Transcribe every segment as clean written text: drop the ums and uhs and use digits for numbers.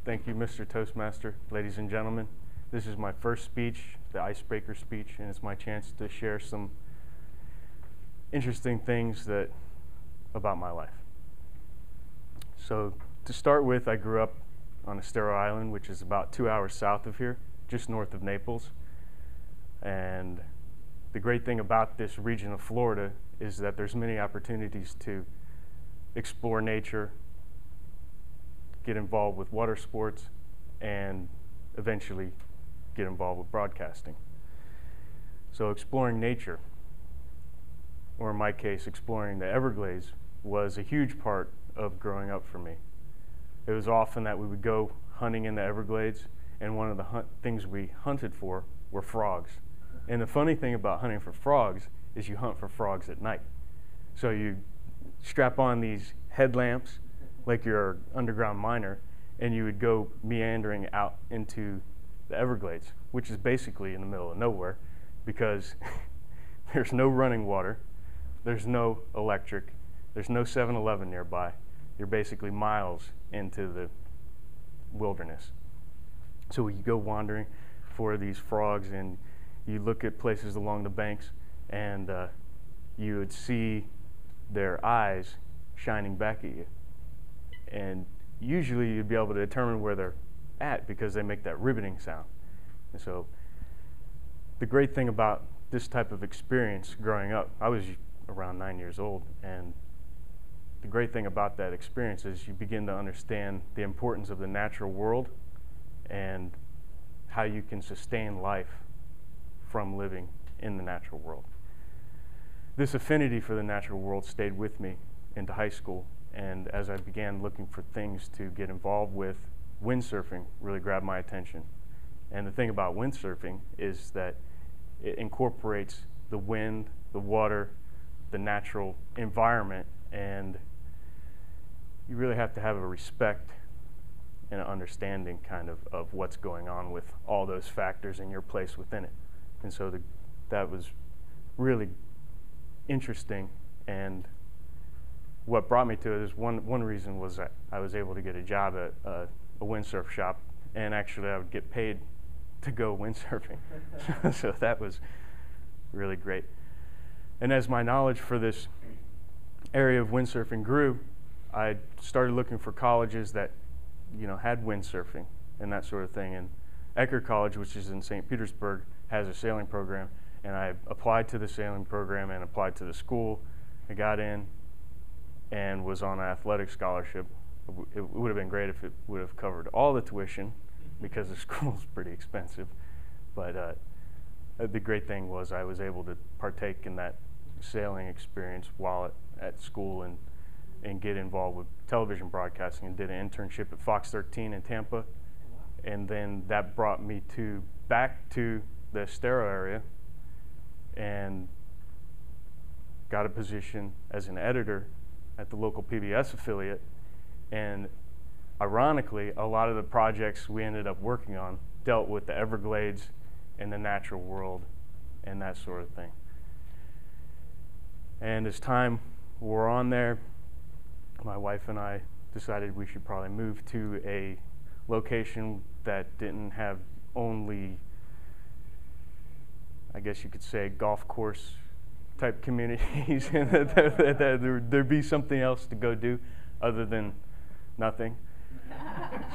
Thank you, Mr. Toastmaster. Ladies and gentlemen, this is my first speech, the icebreaker speech, and it's my chance to share some interesting things about my life. So to start with, I grew up on Estero Island, which is about 2 hours south of here, just north of Naples. And the great thing about this region of Florida is that there's many opportunities to explore nature, get involved with water sports, and eventually get involved with broadcasting. So exploring nature, or in my case, exploring the Everglades, was a huge part of growing up for me. It was often that we would go hunting in the Everglades, and one of the things we hunted for were frogs. And the funny thing about hunting for frogs is you hunt for frogs at night. So you strap on these headlamps like you're an underground miner, and you would go meandering out into the Everglades, which is basically in the middle of nowhere because there's no running water, there's no electric, there's no 7-Eleven nearby. You're basically miles into the wilderness. So you go wandering for these frogs, and you look at places along the banks, and you would see their eyes shining back at you. And usually you'd be able to determine where they're at because they make that riveting sound. And so the great thing about this type of experience growing up, I was around 9 years old, and the great thing about that experience is you begin to understand the importance of the natural world and how you can sustain life from living in the natural world. This affinity for the natural world stayed with me into high school, and as I began looking for things to get involved with, windsurfing really grabbed my attention. And the thing about windsurfing is that it incorporates the wind, the water, the natural environment, and you really have to have a respect and an understanding kind of what's going on with all those factors and your place within it. And so that was really interesting, and what brought me to it is one reason was that I was able to get a job at a windsurf shop, and actually I would get paid to go windsurfing. So that was really great. And as my knowledge for this area of windsurfing grew, I started looking for colleges that had windsurfing and that sort of thing. And Ecker College, which is in St. Petersburg, has a sailing program, and I applied to the sailing program and applied to the school. I got in and was on an athletic scholarship. It would have been great if it would have covered all the tuition because the school's pretty expensive. But the great thing was I was able to partake in that sailing experience while at school and get involved with television broadcasting, and did an internship at Fox 13 in Tampa. And then that brought me back to the Estero area and got a position as an editor at the local PBS affiliate. And ironically, a lot of the projects we ended up working on dealt with the Everglades and the natural world and that sort of thing. And as time wore on there, my wife and I decided we should probably move to a location that didn't have only, I guess you could say, golf course type communities, and that there'd be something else to go do other than nothing.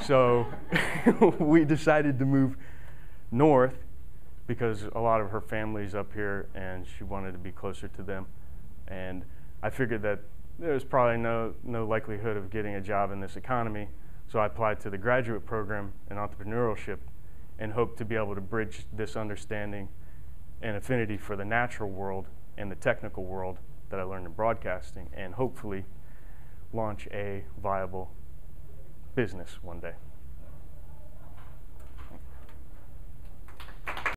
So we decided to move north because a lot of her family's up here and she wanted to be closer to them. And I figured that there was probably no likelihood of getting a job in this economy, so I applied to the graduate program in entrepreneurship and hoped to be able to bridge this understanding and affinity for the natural world and the technical world that I learned in broadcasting, and hopefully launch a viable business one day.